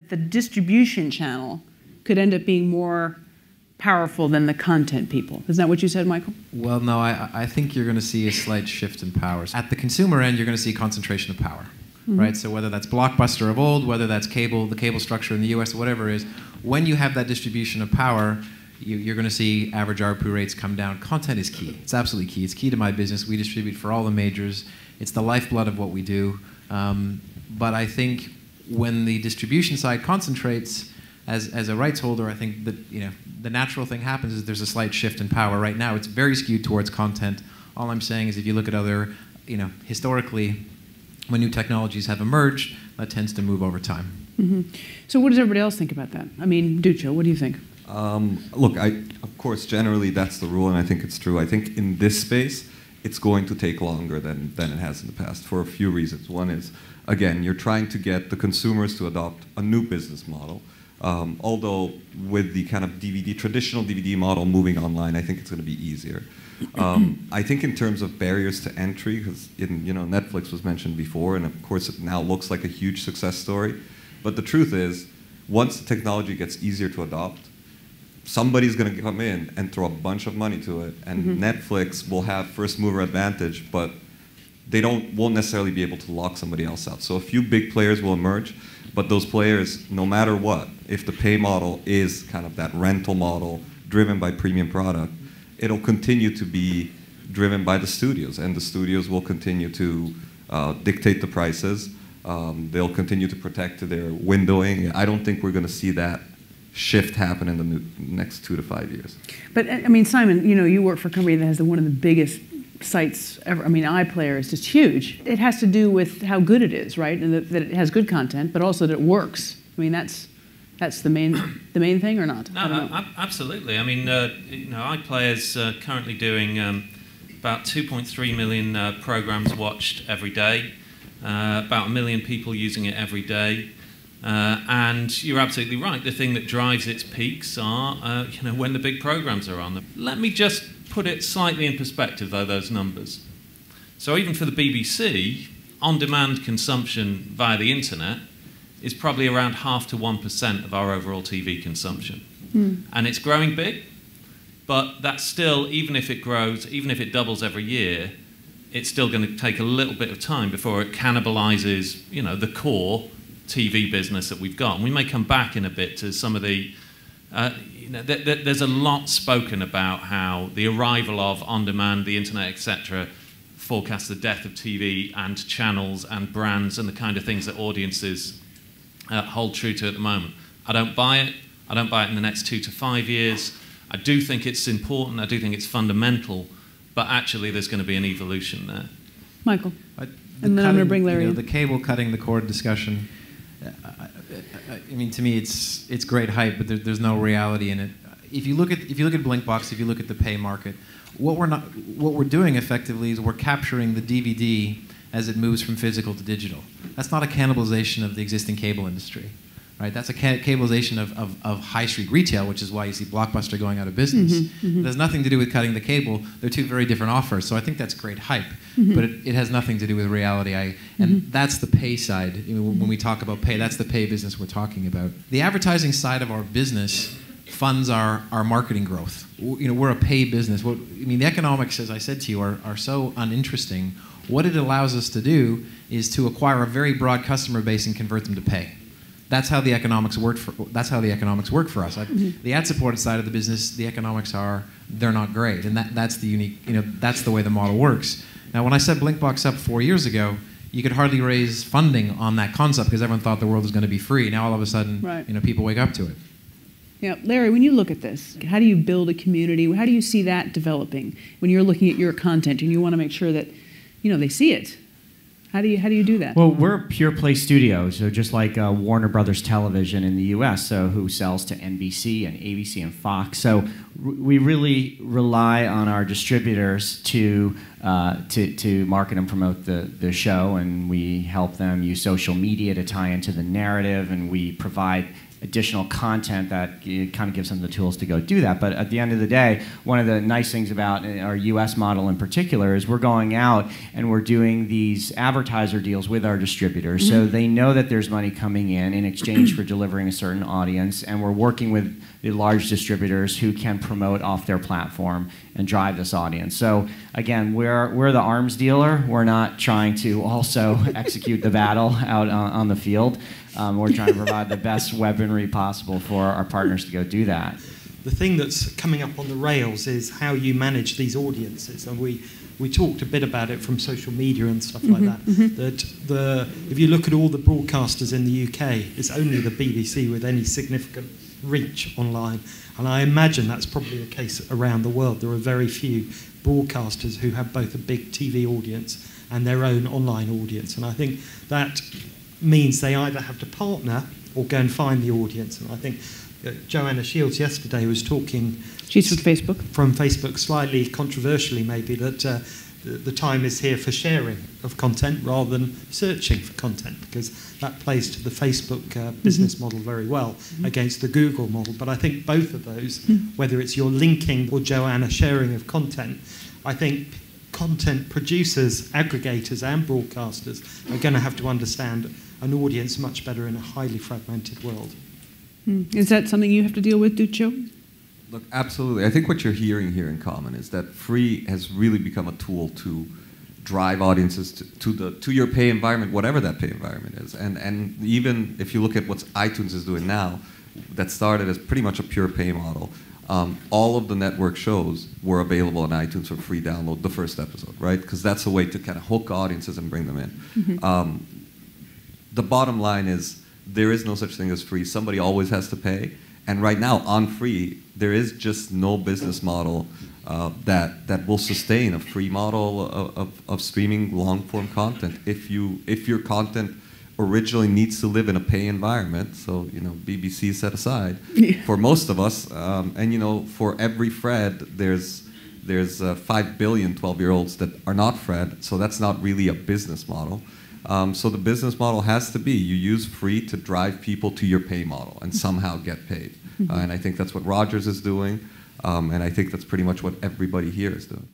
The distribution channel could end up being more powerful than the content people. Isn't that what you said, Michael? Well, no, I think you're going to see a slight shift in powers. At the consumer end, you're going to see a concentration of power, right? So whether that's Blockbuster of old, whether that's cable, the cable structure in the US, whatever it is, when you have that distribution of power, you're going to see average ARPU rates come down. Content is key. It's absolutely key. It's key to my business. We distribute for all the majors. It's the lifeblood of what we do. But I think when the distribution side concentrates, as a rights holder, I think that the natural thing happens is there's a slight shift in power. Right now, it's very skewed towards content. All I'm saying is if you look at other, historically, when new technologies have emerged, that tends to move over time. So what does everybody else think about that? I mean, Duccio, what do you think? Look, of course, generally that's the rule, and I think it's true. I think in this space, it's going to take longer than it has in the past for a few reasons. One is, again, you're trying to get the consumers to adopt a new business model. Although with the kind of traditional DVD model moving online, I think it's going to be easier. I think in terms of barriers to entry, because Netflix was mentioned before, and of course it now looks like a huge success story. But the truth is, once the technology gets easier to adopt, somebody's going to come in and throw a bunch of money to it, and Netflix will have first mover advantage, but they won't necessarily be able to lock somebody else out. So a few big players will emerge, but those players, no matter what, if the pay model is kind of that rental model driven by premium product, it'll continue to be driven by the studios, and the studios will continue to dictate the prices. They'll continue to protect their windowing. I don't think we're going to see that shift happen in the next 2 to 5 years. But I mean, Simon, you work for a company that has one of the biggest sites ever. I mean, iPlayer is just huge. It has to do with how good it is, right? And that it has good content, but also that it works. I mean, that's the main thing, or not? No, absolutely. I mean, iPlayer's currently doing about 2.3 million programs watched every day. About 1 million people using it every day. And you're absolutely right. The thing that drives its peaks are, when the big programs are on. Let me just put it slightly in perspective, though, those numbers. So even for the BBC, on-demand consumption via the internet is probably around 0.5 to 1% of our overall TV consumption. And it's growing big, but that's still, even if it grows, even if it doubles every year, it's still going to take a little bit of time before it cannibalizes, the core TV business that we've got. And we may come back in a bit to some of the, there's a lot spoken about how the arrival of on-demand, the internet, etc., forecasts the death of TV and channels and brands and the kind of things that audiences hold true to at the moment. I don't buy it. I don't buy it in the next 2 to 5 years. I do think it's important. I do think it's fundamental. But actually, there's going to be an evolution there. Michael, and then I'm going to bring Larry in. The cable cutting the cord discussion, I mean, to me, it's great hype, but there's no reality in it. If you look at Blinkbox, if you look at the pay market, what we're doing effectively is we're capturing the DVD as it moves from physical to digital. That's not a cannibalization of the existing cable industry, right? That's a cannibalization of high street retail, which is why you see Blockbuster going out of business. It has nothing to do with cutting the cable. They're two very different offers, so I think that's great hype, but it has nothing to do with reality. And that's the pay side. When we talk about pay, that's the pay business we're talking about. The advertising side of our business funds our marketing growth. We're a pay business. The economics, as I said to you, are so uninteresting. What it allows us to do is to acquire a very broad customer base and convert them to pay. That's how the economics work for us. The ad-supported side of the business, the economics they're not great, and that's the unique. That's the way the model works. Now, when I set Blinkbox up 4 years ago, you could hardly raise funding on that concept because everyone thought the world was going to be free. Now, all of a sudden, people wake up to it. Yeah, Larry, when you look at this, how do you build a community? How do you see that developing when you're looking at your content and you want to make sure that, they see it? How do you do that? Well, we're a pure play studio, so just like Warner Brothers Television in the U.S., who sells to NBC and ABC and Fox. So we really rely on our distributors to market and promote the show, and we help them use social media to tie into the narrative, and we provide additional content that kind of gives them the tools to go do that. But at the end of the day, one of the nice things about our US model in particular is we're going out and we're doing these advertiser deals with our distributors. So they know that there's money coming in exchange for delivering a certain audience, and we're working with the large distributors who can promote off their platform and drive this audience. So again, we're the arms dealer. We're not trying to also execute the battle out on the field. We're trying to provide the best weaponry possible for our partners to go do that. The thing that's coming up on the rails is how you manage these audiences, and we talked a bit about it from social media and stuff like that. That if you look at all the broadcasters in the UK, it's only the BBC with any significant reach online, and I imagine that's probably the case around the world. There are very few broadcasters who have both a big TV audience and their own online audience, and I think that means they either have to partner or go and find the audience. And I think Joanna Shields yesterday was talking... She's from Facebook. From Facebook, slightly controversially maybe, that the time is here for sharing of content rather than searching for content, because that plays to the Facebook business model very well against the Google model. But I think both of those, whether it's your linking or Joanna sharing of content, I think content producers, aggregators and broadcasters are going to have to understand an audience much better in a highly fragmented world. Is that something you have to deal with, Duccio? Look, absolutely. I think what you're hearing here in common is that free has really become a tool to drive audiences to your pay environment, whatever that pay environment is. And even if you look at what iTunes is doing now, that started as pretty much a pure pay model. All of the network shows were available on iTunes for free download, the first episode, right? Because that's a way to kind of hook audiences and bring them in. The bottom line is there is no such thing as free. Somebody always has to pay. And right now, on free, there is just no business model that will sustain a free model of streaming long-form content. If your content originally needs to live in a pay environment, so BBC set aside, for most of us, and for every Fred, there's 5 billion 12-year-olds that are not Fred, so that's not really a business model. So the business model has to be you use free to drive people to your pay model and somehow get paid. And I think that's what Rogers is doing, and I think that's pretty much what everybody here is doing.